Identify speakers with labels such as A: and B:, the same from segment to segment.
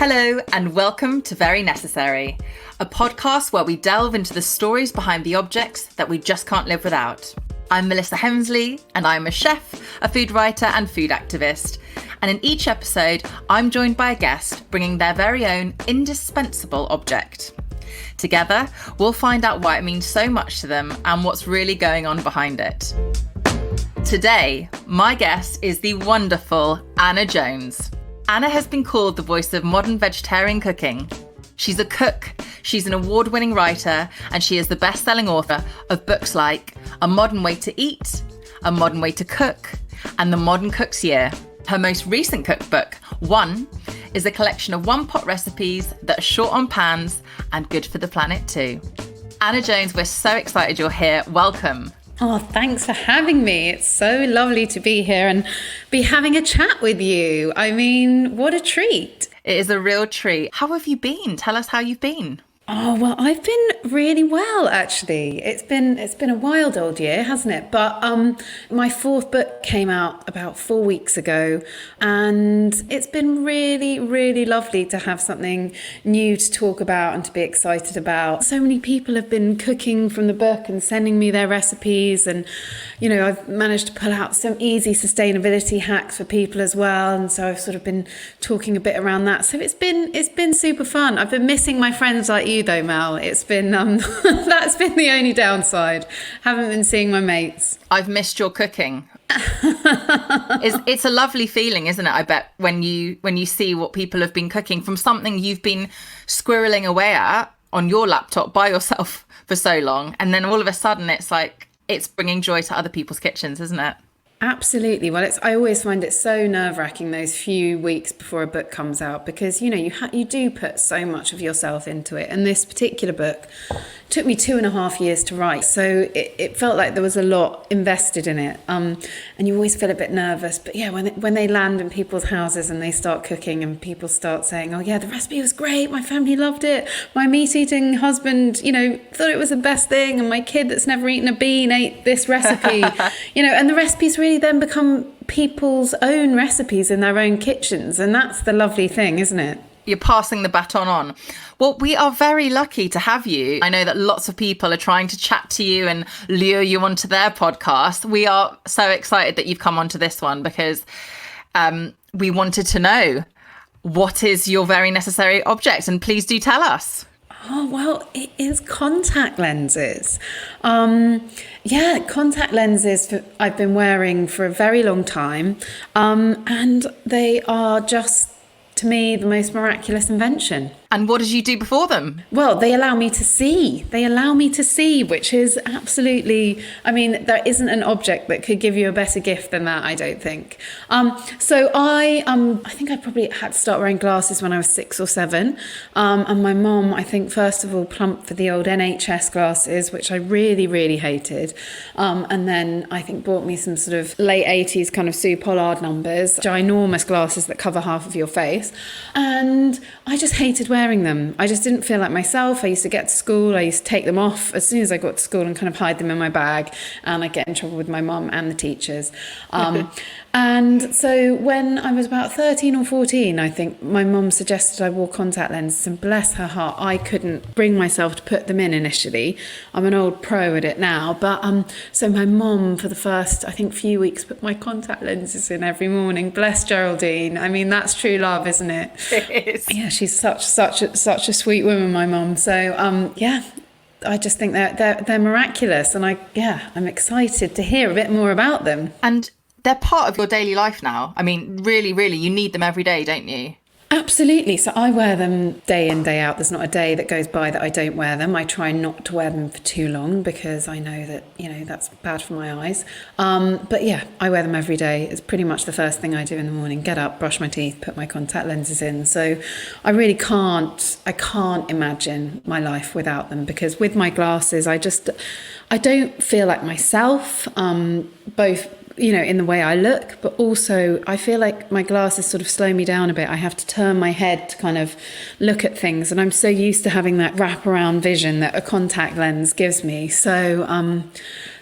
A: Hello and welcome to Very Necessary, a podcast where we delve into the stories behind the objects that we just can't live without. I'm Melissa Hemsley and I'm a chef, a food writer and food activist. And in each episode, I'm joined by a guest bringing their very own indispensable object. Together, we'll find out why it means so much to them and what's really going on behind it. Today, my guest is the wonderful Anna Jones. Anna has been called the voice of modern vegetarian cooking. She's a cook, she's an award-winning writer, and she is the best-selling author of books like A Modern Way to Eat, A Modern Way to Cook, and The Modern Cook's Year. Her most recent cookbook, One, is a collection of one-pot recipes that are short on pans and good for the planet too. Anna Jones, we're so excited you're here. Welcome.
B: Oh, thanks for having me. It's so lovely to be here and be having a chat with you. I mean, what a treat.
A: It is a real treat. How have you been? Tell us how you've been.
B: Oh, well, I've been really well, actually. It's been a wild old year, hasn't it? But my fourth book came out about 4 weeks ago, and it's been really, really lovely to have something new to talk about and to be excited about. So many people have been cooking from the book and sending me their recipes, and you know, I've managed to pull out some easy sustainability hacks for people as well, and so I've sort of been talking a bit around that. So it's been super fun. I've been missing my friends like you though, Mel. It's been that's been the only downside. Haven't been seeing my mates.
A: I've missed your cooking. It's a lovely feeling, isn't it? I bet when you see what people have been cooking from something you've been squirreling away at on your laptop by yourself for so long, and then all of a sudden it's like it's bringing joy to other people's kitchens, isn't it?
B: Absolutely. Well, I always find it so nerve-wracking those few weeks before a book comes out because, you know, you do put so much of yourself into it. And this particular book took me 2.5 years to write. So it felt like there was a lot invested in it. And you always feel a bit nervous. But yeah, when they land in people's houses and they start cooking and people start saying, oh yeah, the recipe was great. My family loved it. My meat-eating husband, you know, thought it was the best thing. And my kid that's never eaten a bean ate this recipe, you know, and the recipe's really then become people's own recipes in their own kitchens. And that's the lovely thing, isn't it?
A: You're passing the baton on. Well, we are very lucky to have you. I know that lots of people are trying to chat to you and lure you onto their podcast. We are so excited that you've come onto this one because we wanted to know, what is your very necessary object? And please do tell us.
B: Oh, well, it is contact lenses. Contact lenses I've been wearing for a very long time. And they are just, to me, the most miraculous invention.
A: And what did you do before them?
B: Well, they allow me to see. Which is absolutely, I mean, there isn't an object that could give you a better gift than that, I don't think. So I think I probably had to start wearing glasses when I was 6 or 7. And my mom, I think, first of all, plumped for the old NHS glasses, which I really, really hated. And then I think bought me some sort of late 80s kind of Sue Pollard numbers, ginormous glasses that cover half of your face. And I just hated wearing them. I just didn't feel like myself. I used to get to school, I used to take them off as soon as I got to school and kind of hide them in my bag, and I'd get in trouble with my mum and the teachers. And so when I was about 13 or 14, I think my mum suggested I wore contact lenses, and bless her heart, I couldn't bring myself to put them in initially. I'm an old pro at it now, but so my mum for the first, I think, few weeks put my contact lenses in every morning. Bless Geraldine. I mean, that's true love, isn't it?
A: It is.
B: Yeah, she's such a sweet woman, my mum. So I just think they're miraculous, and I'm excited to hear a bit more about them.
A: And they're part of your daily life now. I mean, really, really, you need them every day, don't you?
B: Absolutely. So I wear them day in, day out. There's not a day that goes by that I don't wear them. I try not to wear them for too long because I know that, you know, that's bad for my eyes. But yeah, I wear them every day. It's pretty much the first thing I do in the morning. Get up, brush my teeth, put my contact lenses in. So I really can't imagine my life without them, because with my glasses, I don't feel like myself, both, you know, in the way I look, but also I feel like my glasses sort of slow me down a bit. I have to turn my head to kind of look at things, and I'm so used to having that wraparound vision that a contact lens gives me. So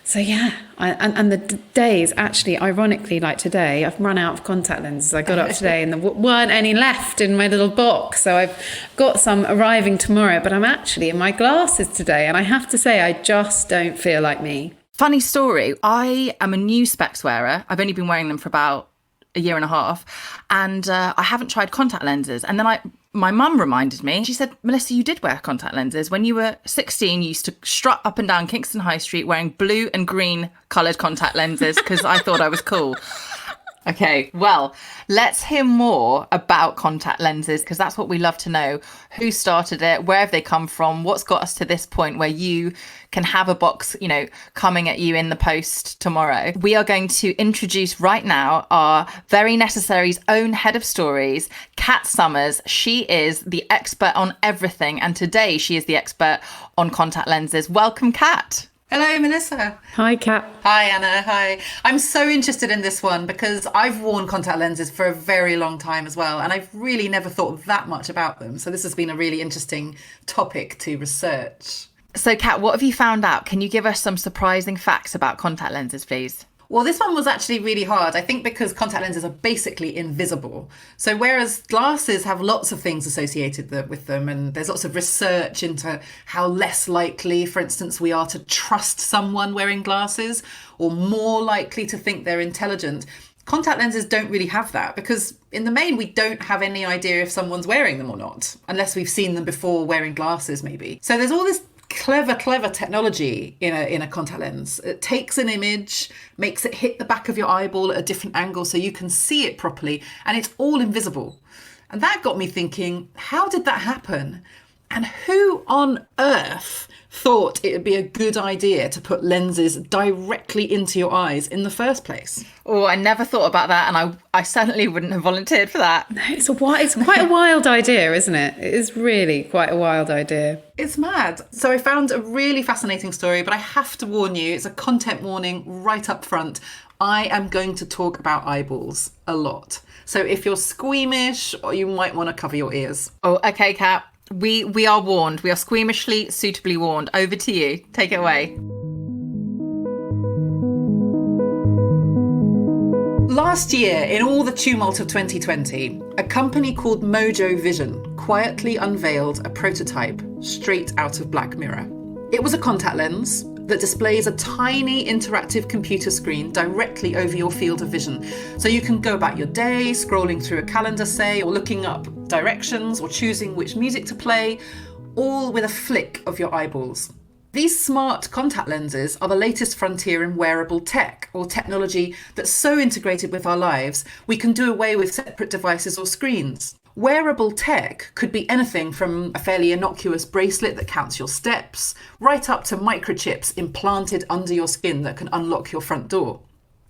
B: So yeah, and the days actually, ironically, like today, I've run out of contact lenses. I got up today and there weren't any left in my little box. So I've got some arriving tomorrow, but I'm actually in my glasses today. And I have to say, I just don't feel like me.
A: Funny story. I am a new specs wearer. I've only been wearing them for about a year and a half. And I haven't tried contact lenses. And then my mum reminded me, she said, Melissa, you did wear contact lenses. When you were 16, you used to strut up and down Kingston High Street wearing blue and green coloured contact lenses because I thought I was cool. Okay, well, let's hear more about contact lenses because that's what we love to know. Who started it? Where have they come from? What's got us to this point where you can have a box, coming at you in the post tomorrow? We are going to introduce right now our Very Necessary's own head of stories, Kat Summers. She is the expert on everything, and today she is the expert on contact lenses. Welcome, Kat.
C: Hello, Melissa.
B: Hi, Kat.
C: Hi, Anna. Hi. I'm so interested in this one because I've worn contact lenses for a very long time as well, and I've really never thought that much about them. So this has been a really interesting topic to research.
A: So, Kat, what have you found out? Can you give us some surprising facts about contact lenses, please?
C: Well, this one was actually really hard, I think, because contact lenses are basically invisible. So whereas glasses have lots of things associated with them, and there's lots of research into how less likely, for instance, we are to trust someone wearing glasses or more likely to think they're intelligent, contact lenses don't really have that because in the main, we don't have any idea if someone's wearing them or not, unless we've seen them before wearing glasses, maybe. So there's all this clever technology in a contact lens. It takes an image, makes it hit the back of your eyeball at a different angle so you can see it properly, and it's all invisible. And that got me thinking, how did that happen? And who on earth thought it would be a good idea to put lenses directly into your eyes in the first place?
A: Oh, I never thought about that, and I certainly wouldn't have volunteered for that.
B: No, it's quite a wild idea, isn't it? It is really quite a wild idea.
C: It's mad. So I found a really fascinating story, but I have to warn you, it's a content warning right up front. I am going to talk about eyeballs a lot. So if you're squeamish, or you might want to cover your ears.
A: Oh, okay, Kat. We are warned. We are squeamishly, suitably warned. Over to you. Take it away.
C: Last year, in all the tumult of 2020, a company called Mojo Vision quietly unveiled a prototype straight out of Black Mirror. It was a contact lens that displays a tiny interactive computer screen directly over your field of vision. So you can go about your day, scrolling through a calendar, say, or looking up directions or choosing which music to play, all with a flick of your eyeballs. These smart contact lenses are the latest frontier in wearable tech, or technology that's so integrated with our lives, we can do away with separate devices or screens. Wearable tech could be anything from a fairly innocuous bracelet that counts your steps, right up to microchips implanted under your skin that can unlock your front door.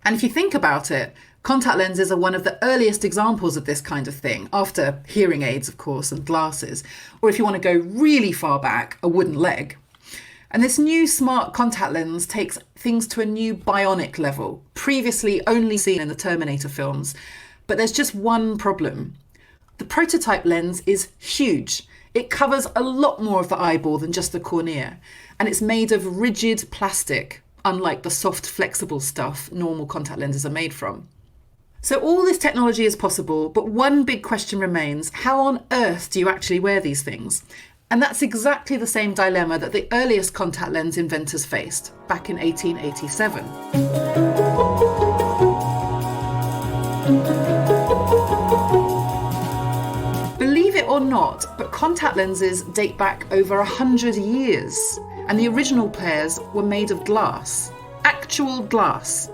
C: And if you think about it, contact lenses are one of the earliest examples of this kind of thing, after hearing aids, of course, and glasses, or if you want to go really far back, a wooden leg. And this new smart contact lens takes things to a new bionic level, previously only seen in the Terminator films. But there's just one problem. The prototype lens is huge. It covers a lot more of the eyeball than just the cornea, and it's made of rigid plastic, unlike the soft, flexible stuff normal contact lenses are made from. So all this technology is possible, but one big question remains: how on earth do you actually wear these things? And that's exactly the same dilemma that the earliest contact lens inventors faced back in 1887. Believe it or not, but contact lenses date back over 100 years, and the original pairs were made of glass. Actual glass.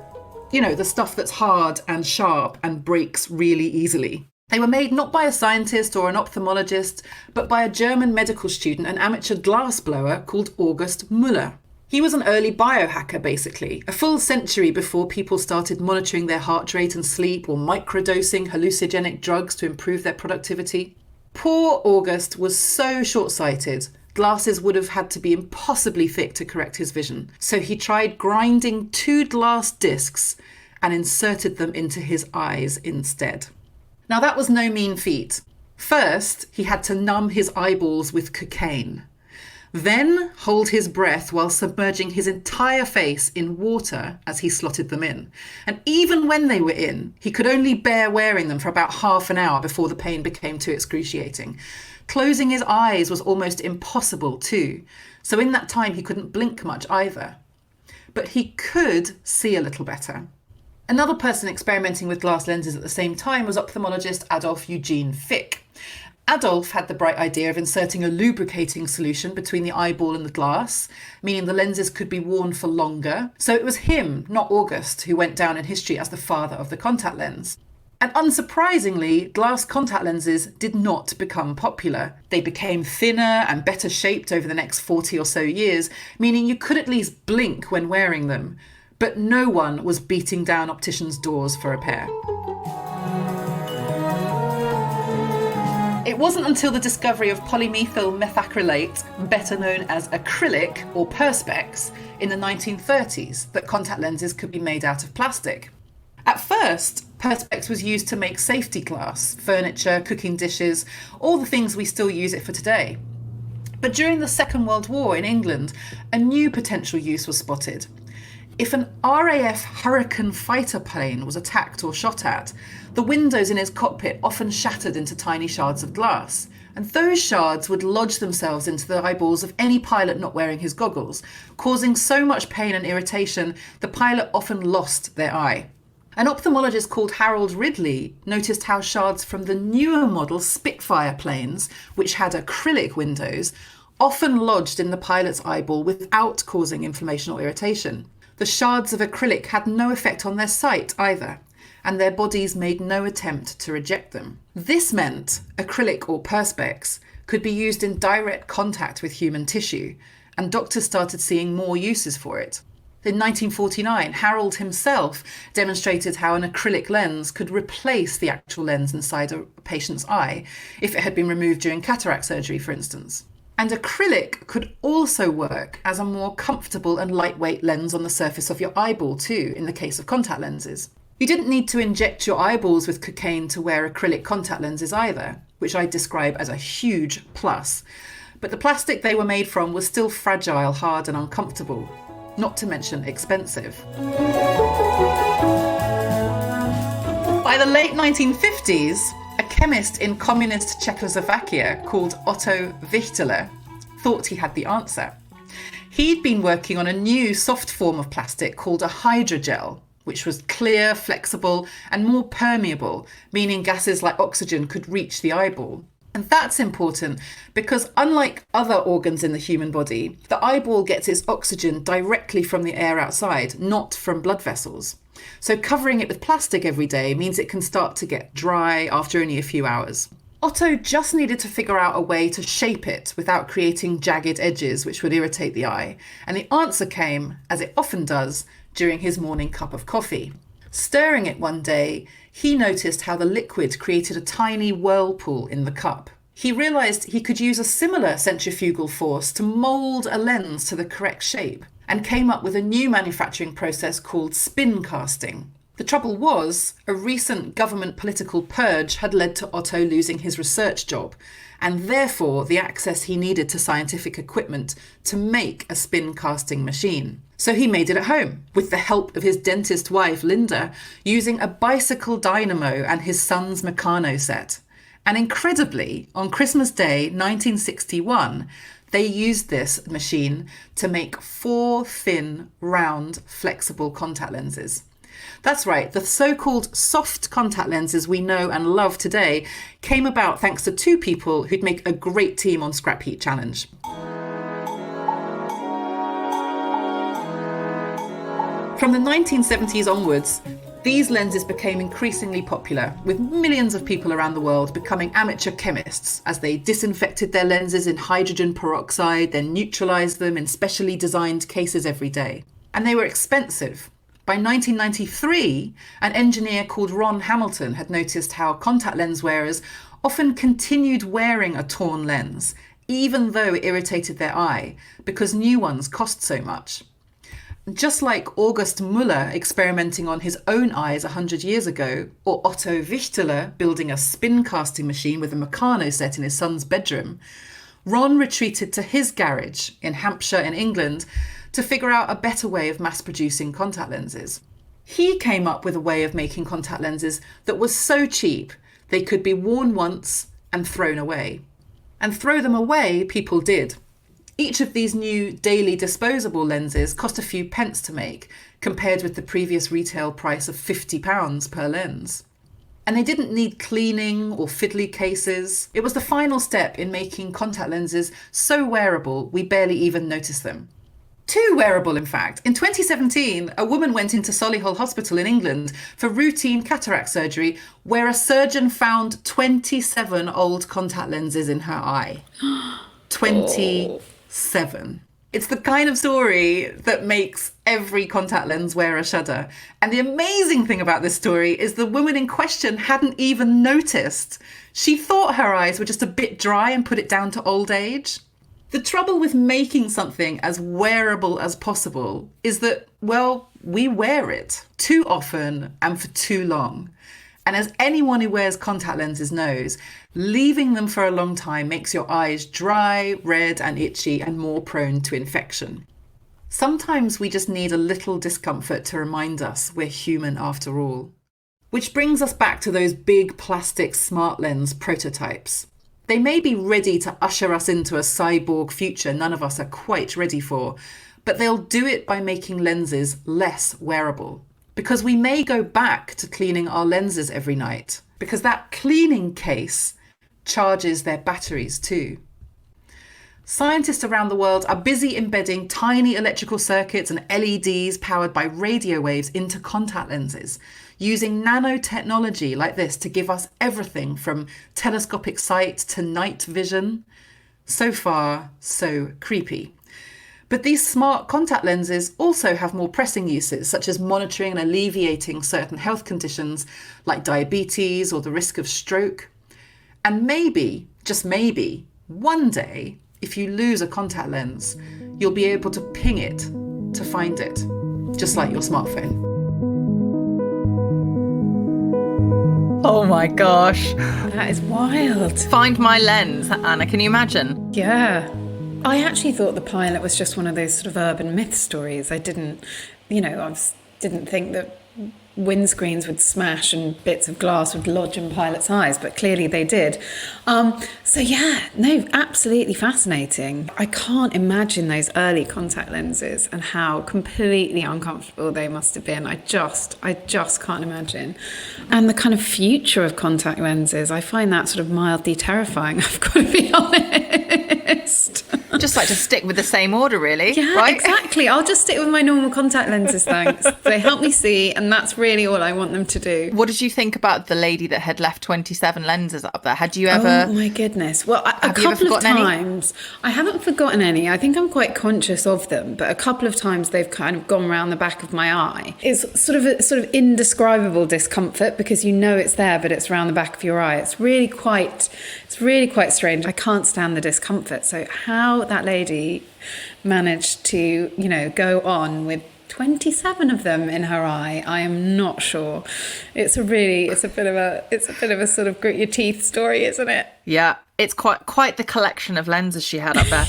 C: You know, the stuff that's hard and sharp and breaks really easily. They were made not by a scientist or an ophthalmologist, but by a German medical student, an amateur glassblower called August Müller. He was an early biohacker, basically, a full century before people started monitoring their heart rate and sleep or microdosing hallucinogenic drugs to improve their productivity. Poor August was so short-sighted, glasses would have had to be impossibly thick to correct his vision. So he tried grinding 2 glass discs and inserted them into his eyes instead. Now that was no mean feat. First, he had to numb his eyeballs with cocaine. then hold his breath while submerging his entire face in water as he slotted them in. And even when they were in, he could only bear wearing them for about half an hour before the pain became too excruciating. Closing his eyes was almost impossible too, so in that time he couldn't blink much either. But he could see a little better. Another person experimenting with glass lenses at the same time was ophthalmologist Adolf Eugene Fick. Adolf had the bright idea of inserting a lubricating solution between the eyeball and the glass, meaning the lenses could be worn for longer. So it was him, not August, who went down in history as the father of the contact lens. And unsurprisingly, glass contact lenses did not become popular. They became thinner and better shaped over the next 40 or so years, meaning you could at least blink when wearing them. But no one was beating down opticians' doors for a pair. It wasn't until the discovery of polymethyl methacrylate, better known as acrylic or perspex, in the 1930s that contact lenses could be made out of plastic. At first, perspex was used to make safety glass, furniture, cooking dishes, all the things we still use it for today. But during the Second World War in England, a new potential use was spotted. If an RAF Hurricane fighter plane was attacked or shot at, the windows in its cockpit often shattered into tiny shards of glass, and those shards would lodge themselves into the eyeballs of any pilot not wearing his goggles, causing so much pain and irritation the pilot often lost their eye. An ophthalmologist called Harold Ridley noticed how shards from the newer model Spitfire planes, which had acrylic windows, often lodged in the pilot's eyeball without causing inflammation or irritation. The shards of acrylic had no effect on their sight either, and their bodies made no attempt to reject them. This meant acrylic or perspex could be used in direct contact with human tissue, and doctors started seeing more uses for it. In 1949, Harold himself demonstrated how an acrylic lens could replace the actual lens inside a patient's eye if it had been removed during cataract surgery, for instance. And acrylic could also work as a more comfortable and lightweight lens on the surface of your eyeball too, in the case of contact lenses. You didn't need to inject your eyeballs with cocaine to wear acrylic contact lenses either, which I describe as a huge plus. But the plastic they were made from was still fragile, hard and uncomfortable, not to mention expensive. By the late 1950s, a chemist in communist Czechoslovakia called Otto Wichtler thought he had the answer. He'd been working on a new soft form of plastic called a hydrogel, which was clear, flexible, and more permeable, meaning gases like oxygen could reach the eyeball. And that's important because unlike other organs in the human body, the eyeball gets its oxygen directly from the air outside, not from blood vessels. So covering it with plastic every day means it can start to get dry after only a few hours. Otto just needed to figure out a way to shape it without creating jagged edges which would irritate the eye. And the answer came, as it often does, during his morning cup of coffee. Stirring it one day, he noticed how the liquid created a tiny whirlpool in the cup. He realised he could use a similar centrifugal force to mould a lens to the correct shape, and came up with a new manufacturing process called spin casting. The trouble was, a recent government political purge had led to Otto losing his research job, and therefore the access he needed to scientific equipment to make a spin casting machine. So he made it at home, with the help of his dentist wife, Linda, using a bicycle dynamo and his son's Meccano set. And incredibly, on Christmas Day 1961, they used this machine to make 4 thin, round, flexible contact lenses. That's right, the so-called soft contact lenses we know and love today came about thanks to 2 people who'd make a great team on Scrap Heat Challenge. From the 1970s onwards, these lenses became increasingly popular, with millions of people around the world becoming amateur chemists as they disinfected their lenses in hydrogen peroxide, then neutralised them in specially designed cases every day. And they were expensive. By 1993, an engineer called Ron Hamilton had noticed how contact lens wearers often continued wearing a torn lens, even though it irritated their eye, because new ones cost so much. Just like August Müller experimenting on his own eyes 100 years ago, or Otto Wichtler building a spin casting machine with a Meccano set in his son's bedroom, Ron retreated to his garage in Hampshire in England to figure out a better way of mass-producing contact lenses. He came up with a way of making contact lenses that was so cheap they could be worn once and thrown away. And throw them away people did. Each of these new daily disposable lenses cost a few pence to make, compared with the previous retail price of £50 per lens. And they didn't need cleaning or fiddly cases. It was the final step in making contact lenses so wearable we barely even notice them. Too wearable, in fact. In 2017, a woman went into Solihull Hospital in England for routine cataract surgery, where a surgeon found 27 old contact lenses in her eye. 27. It's the kind of story that makes every contact lens wearer shudder. And the amazing thing about this story is the woman in question hadn't even noticed. She thought her eyes were just a bit dry and put it down to old age. The trouble with making something as wearable as possible is that, well, we wear it too often and for too long. And as anyone who wears contact lenses knows, leaving them for a long time makes your eyes dry, red and itchy and more prone to infection. Sometimes we just need a little discomfort to remind us we're human after all. Which brings us back to those big plastic smart lens prototypes. They may be ready to usher us into a cyborg future none of us are quite ready for, but they'll do it by making lenses less wearable. Because we may go back to cleaning our lenses every night, because that cleaning case charges their batteries too. Scientists around the world are busy embedding tiny electrical circuits and LEDs powered by radio waves into contact lenses, using nanotechnology like this to give us everything from telescopic sight to night vision. So far, so creepy. But these smart contact lenses also have more pressing uses, such as monitoring and alleviating certain health conditions like diabetes or the risk of stroke. And maybe, just maybe, one day, if you lose a contact lens, you'll be able to ping it to find it, just like your smartphone.
A: Oh my gosh.
B: That is wild.
A: Find my lens, Anna, can you imagine?
B: Yeah. I actually thought the pilot was just one of those sort of urban myth stories. I didn't think that windscreens would smash and bits of glass would lodge in pilots' eyes, but clearly they did. So yeah, no, absolutely fascinating. I can't imagine those early contact lenses and how completely uncomfortable they must have been. I just can't imagine. And the kind of future of contact lenses, I find that sort of mildly terrifying, I've got to be honest.
A: Just like to stick with the same order, really.
B: Yeah,
A: right?
B: Exactly. I'll just stick with my normal contact lenses, thanks. They help me see, and that's really all I want them to do.
A: What did you think about the lady that had left 27 lenses up there? Had you ever...
B: Oh, my goodness. Well, a couple of times. I haven't forgotten any. I think I'm quite conscious of them, but a couple of times they've kind of gone around the back of my eye. It's sort of indescribable discomfort because you know it's there, but it's around the back of your eye. It's really quite strange. I can't stand the discomfort. So how that lady managed to, go on with 27 of them in her eye, I am not sure. It's a bit of a sort of grit your teeth story, isn't it?
A: Yeah, it's quite the collection of lenses she had up there.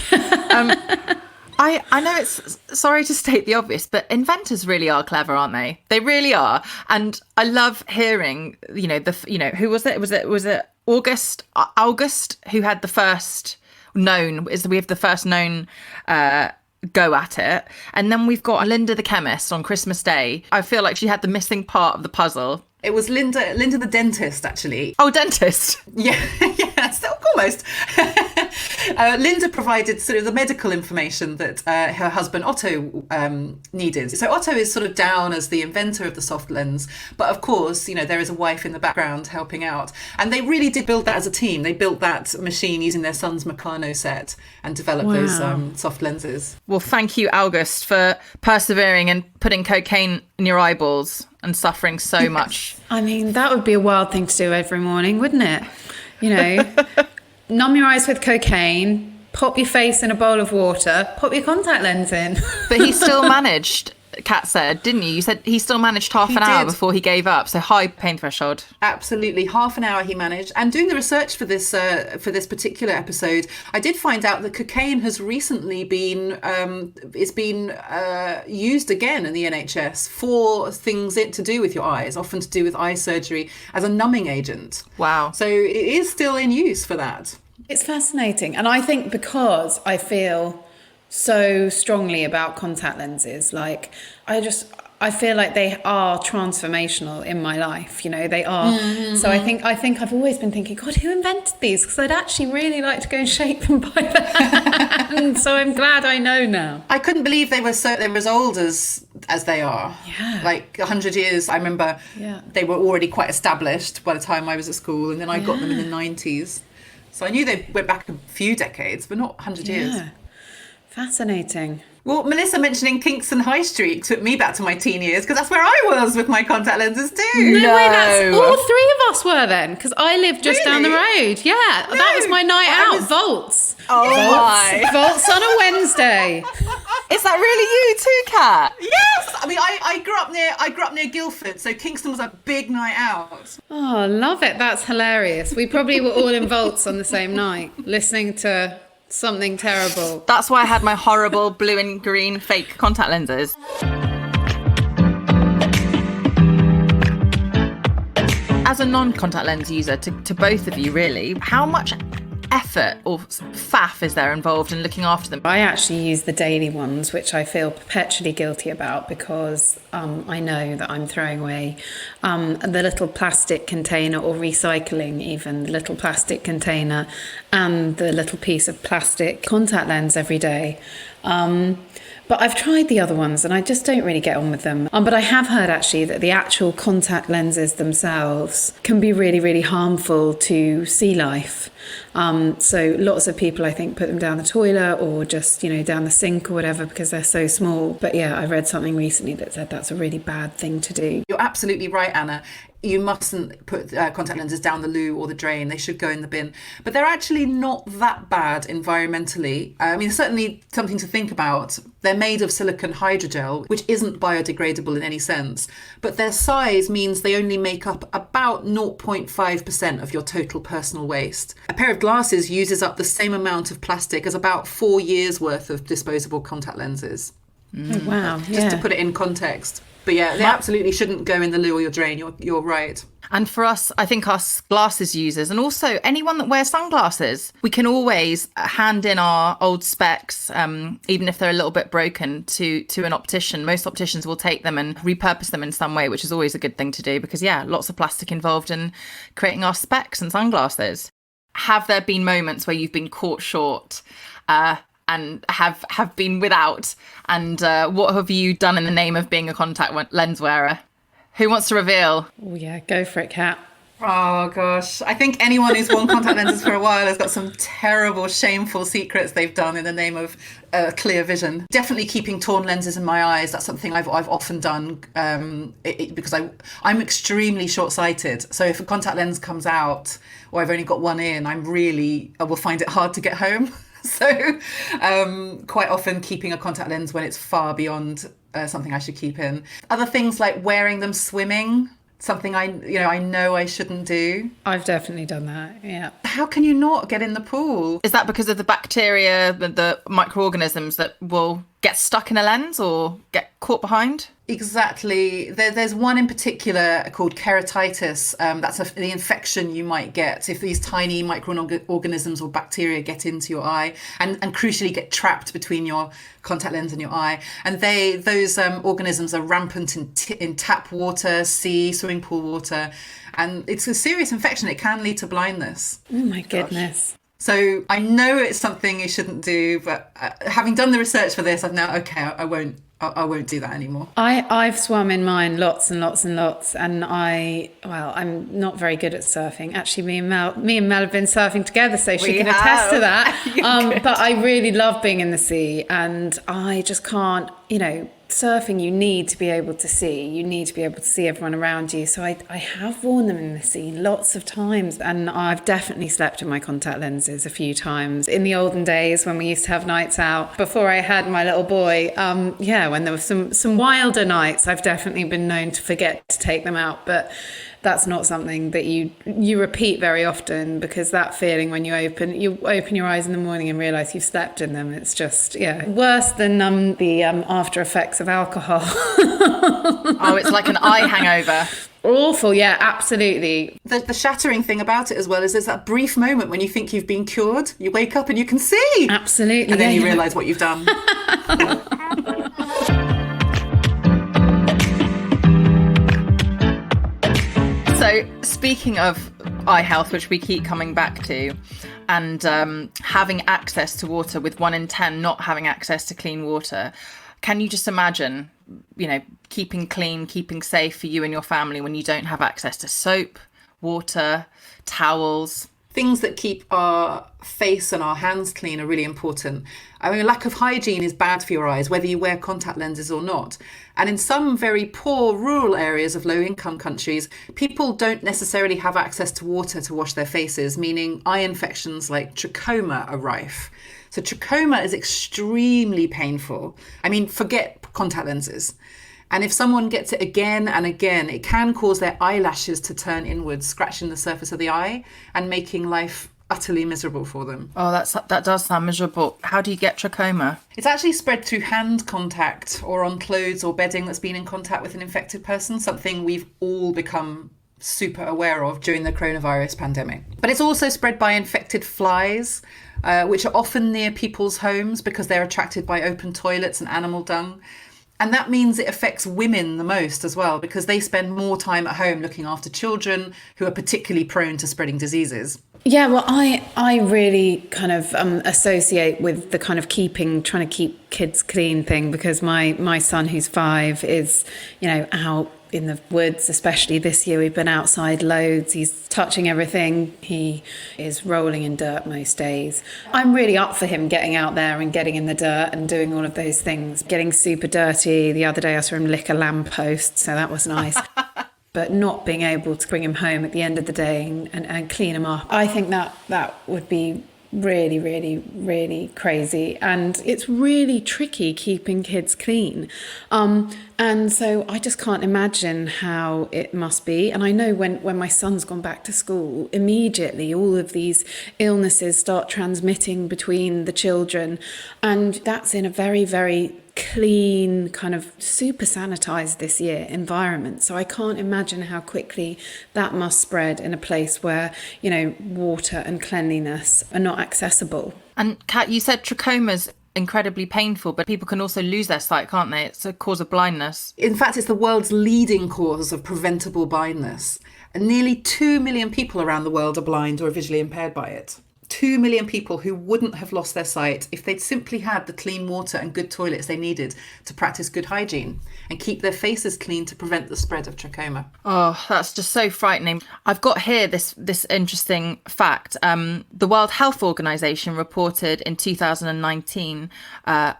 A: I know it's, sorry to state the obvious, but inventors really are clever, aren't they? They really are. And I love hearing, who was it? Was it August who had the first known, we have the first known go at it. And then we've got Linda the chemist on Christmas Day. I feel like she had the missing part of the puzzle.
C: It was Linda the dentist, actually.
A: Oh, dentist.
C: Yeah, so almost. Linda provided sort of the medical information that her husband Otto needed. So Otto is sort of down as the inventor of the soft lens, but of course, there is a wife in the background helping out. And they really did build that as a team. They built that machine using their son's Meccano set and developed those soft lenses.
A: Well, thank you, August, for persevering and putting cocaine in your eyeballs and suffering so much.
B: I mean, that would be a wild thing to do every morning, wouldn't it? Numb your eyes with cocaine, pop your face in a bowl of water, pop your contact lens in.
A: But he still managed Kat said, didn't you? You said he still managed half an hour before he gave up. So high pain threshold.
C: Absolutely, half an hour he managed. And doing the research for this particular episode, I did find out that cocaine has recently been used again in the NHS for things to do with your eyes, often to do with eye surgery, as a numbing agent.
A: Wow!
C: So it is still in use for that.
B: It's fascinating, and I think because I feel so strongly about contact lenses, like I feel like they are transformational in my life. You know, they are. Mm-hmm. So I think I've always been thinking, God, who invented these? Because I'd actually really like to go and shake them by the hand. So I'm glad I know now.
C: I couldn't believe they were as old as they are.
B: Yeah.
C: Like 100 years. I remember they were already quite established by the time I was at school, and then I got them in the 90s. So I knew they went back a few decades, but not 100 years.
B: Fascinating.
C: Well, Melissa mentioning Kingston High Street took me back to my teen years, because that's where I was with my contact lenses too.
B: No way, that's all three of us were then, because I lived just down the road. Yeah, that was my night out. Volts.
A: Oh my.
B: Volts on a Wednesday.
A: Is that really you too, Kat?
C: Yes. I mean, I grew up near Guildford, so Kingston was a big night out.
B: Oh, love it. That's hilarious. We probably were all in Volts on the same night, listening to something terrible.
A: That's why I had my horrible blue and green fake contact lenses. As a non-contact lens user, to both of you really, how much effort or faff is there involved in looking after them?
B: I actually use the daily ones, which I feel perpetually guilty about, because I know that I'm throwing away the little plastic container, or recycling even the little plastic container and the little piece of plastic contact lens every day. But I've tried the other ones and I just don't really get on with them. But I have heard actually that the actual contact lenses themselves can be really, really harmful to sea life. So lots of people, I think, put them down the toilet or just, down the sink or whatever, because they're so small. But yeah, I read something recently that said that's a really bad thing to do.
C: You're absolutely right, Anna. You mustn't put contact lenses down the loo or the drain. They should go in the bin. But they're actually not that bad environmentally. I mean, certainly something to think about. They're made of silicone hydrogel, which isn't biodegradable in any sense. But their size means they only make up about 0.5% of your total personal waste. A pair of glasses uses up the same amount of plastic as about 4 years worth of disposable contact lenses.
B: Oh, wow.
C: Just to put it in context. But yeah, they absolutely shouldn't go in the loo or your drain. You're right.
A: And for us, I think us glasses users, and also anyone that wears sunglasses, we can always hand in our old specs, even if they're a little bit broken, to an optician. Most opticians will take them and repurpose them in some way, which is always a good thing to do because, lots of plastic involved in creating our specs and sunglasses. Have there been moments where you've been caught short and have been without? And what have you done in the name of being a contact lens wearer? Who wants to reveal?
B: Oh yeah, go for it, Kat.
C: Oh gosh, I think anyone who's worn contact lenses for a while has got some terrible, shameful secrets they've done in the name of clear vision. Definitely keeping torn lenses in my eyes. That's something I've often done because I'm extremely short-sighted. So if a contact lens comes out or I've only got one in, I will find it hard to get home. So quite often keeping a contact lens when it's far beyond something I should keep in. Other things like wearing them swimming, something I know I shouldn't do.
B: I've definitely done that, yeah.
C: How can you not get in the pool?
A: Is that because of the bacteria, the microorganisms that will get stuck in a lens or get caught behind?
C: Exactly. There's one in particular called keratitis. That's the infection you might get if these tiny microorganisms or bacteria get into your eye and crucially get trapped between your contact lens and your eye. And those organisms are rampant in tap water, sea, swimming pool water. And it's a serious infection. It can lead to blindness.
B: Oh my goodness.
C: So I know it's something you shouldn't do, but having done the research for this, I've now, I won't do that anymore.
B: I've swum in mine lots and lots and lots, and I'm not very good at surfing. Actually, me and Mel have been surfing together, so she can attest to that. But I really love being in the sea, and I just can't, surfing, you need to be able to see. You need to be able to see everyone around you. So I have worn them in the sea lots of times, and I've definitely slept in my contact lenses a few times. In the olden days when we used to have nights out, before I had my little boy, when there were some wilder nights, I've definitely been known to forget to take them out. But that's not something that you repeat very often, because that feeling when you open your eyes in the morning and realise you've slept in them, it's just, worse than the after effects of alcohol.
A: Oh, it's like an eye hangover.
B: Awful, yeah, absolutely.
C: The shattering thing about it as well is there's that brief moment when you think you've been cured, you wake up and you can see.
B: Absolutely.
C: And then you realise what you've done.
A: So speaking of eye health, which we keep coming back to, and having access to water, with 1 in 10 not having access to clean water, can you just imagine, keeping clean, keeping safe for you and your family when you don't have access to soap, water, towels?
C: Things that keep our face and our hands clean are really important. I mean, lack of hygiene is bad for your eyes, whether you wear contact lenses or not. And in some very poor rural areas of low-income countries, people don't necessarily have access to water to wash their faces, meaning eye infections like trachoma are rife. So trachoma is extremely painful. I mean, forget contact lenses. And if someone gets it again and again, it can cause their eyelashes to turn inwards, scratching the surface of the eye and making life utterly miserable for them.
A: Oh, that does sound miserable. How do you get trachoma?
C: It's actually spread through hand contact or on clothes or bedding that's been in contact with an infected person, something we've all become super aware of during the coronavirus pandemic. But it's also spread by infected flies, which are often near people's homes because they're attracted by open toilets and animal dung. And that means it affects women the most as well, because they spend more time at home looking after children who are particularly prone to spreading diseases.
B: Yeah, well, I really kind of associate with the kind of trying to keep kids clean thing, because my son, who's 5, is, out in the woods, especially this year. We've been outside loads. He's touching everything. He is rolling in dirt most days. I'm really up for him getting out there and getting in the dirt and doing all of those things, getting super dirty. The other day I saw him lick a lamppost, so that was nice. But not being able to bring him home at the end of the day and clean him up, I think that would be really, really, really crazy. And it's really tricky keeping kids clean. And so I just can't imagine how it must be. And I know when my son's gone back to school, immediately all of these illnesses start transmitting between the children. And that's in a very, very clean, kind of super sanitized this year environment. So I can't imagine how quickly that must spread in a place where, water and cleanliness are not accessible.
A: And Kat, you said trachoma's incredibly painful, but people can also lose their sight, can't they? It's a cause of blindness.
C: In fact, it's the world's leading cause of preventable blindness. And nearly 2 million people around the world are blind or visually impaired by it. 2 million people who wouldn't have lost their sight if they'd simply had the clean water and good toilets they needed to practice good hygiene and keep their faces clean to prevent the spread of trachoma.
A: Oh, that's just so frightening. I've got here this interesting fact. The World Health Organization reported in 2019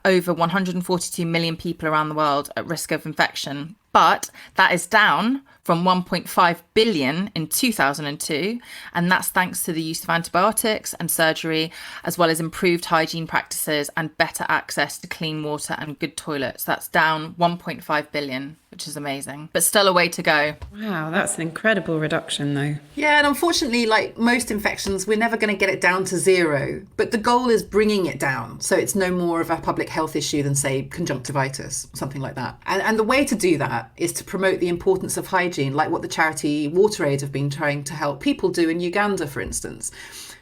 A: over 142 million people around the world at risk of infection. But that is down from 1.5 billion in 2002. And that's thanks to the use of antibiotics and surgery, as well as improved hygiene practices and better access to clean water and good toilets. That's down 1.5 billion, which is amazing, but still a way to go.
B: Wow, that's an incredible reduction though.
C: Yeah, and unfortunately, like most infections, we're never going to get it down to 0. But the goal is bringing it down, so it's no more of a public health issue than, say, conjunctivitis, something like that. And the way to do that is to promote the importance of hygiene, like what the charity WaterAid have been trying to help people do in Uganda, for instance.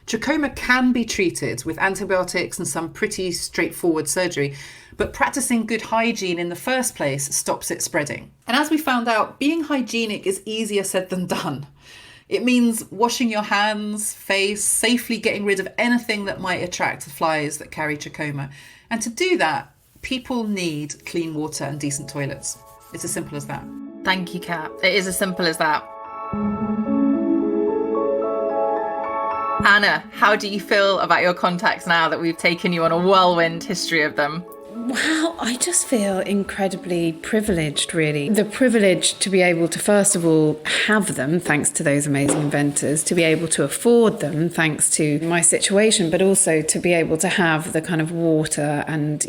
C: Trachoma can be treated with antibiotics and some pretty straightforward surgery, but practicing good hygiene in the first place stops it spreading. And as we found out, being hygienic is easier said than done. It means washing your hands, face, safely getting rid of anything that might attract the flies that carry trachoma. And to do that, people need clean water and decent toilets. It's as simple as that.
A: Thank you, Kat. It is as simple as that. Anna, how do you feel about your contacts now that we've taken you on a whirlwind history of them?
B: Wow, I just feel incredibly privileged, really. The privilege to be able to, first of all, have them, thanks to those amazing inventors, to be able to afford them, thanks to my situation, but also to be able to have the kind of water and,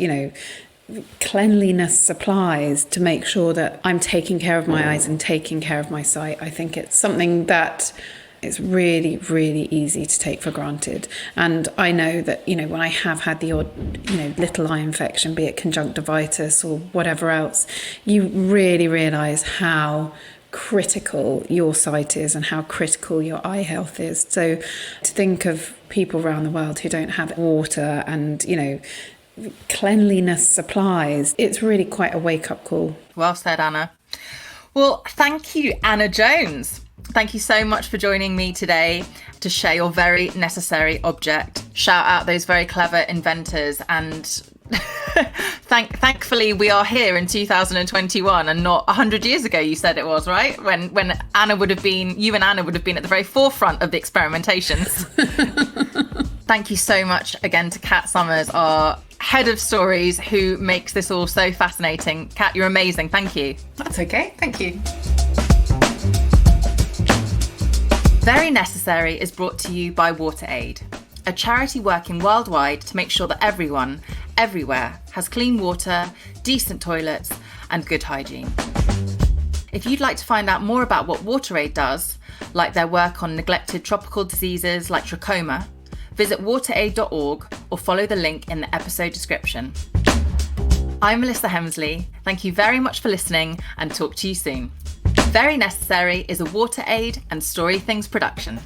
B: cleanliness supplies to make sure that I'm taking care of my eyes and taking care of my sight. I think it's something that it's really, really easy to take for granted. And I know that, when I have had the odd, little eye infection, be it conjunctivitis or whatever else, you really realise how critical your sight is and how critical your eye health is. So to think of people around the world who don't have water and, cleanliness supplies, it's really quite a wake-up call.
A: Well said, Anna. Well, thank you, Anna Jones. Thank you so much for joining me today to share your very necessary object. Shout out those very clever inventors, and thankfully we are here in 2021 and not 100 years ago, you said it was, right? When you and Anna would have been at the very forefront of the experimentations. Thank you so much again to Kat Summers, our head of stories, who makes this all so fascinating. Kat, you're amazing. Thank you.
C: That's okay. Thank you.
A: Very Necessary is brought to you by WaterAid, a charity working worldwide to make sure that everyone, everywhere, has clean water, decent toilets, and good hygiene. If you'd like to find out more about what WaterAid does, like their work on neglected tropical diseases like trachoma, visit wateraid.org or follow the link in the episode description. I'm Melissa Hemsley. Thank you very much for listening, and talk to you soon. Very Necessary is a WaterAid and Story Things production.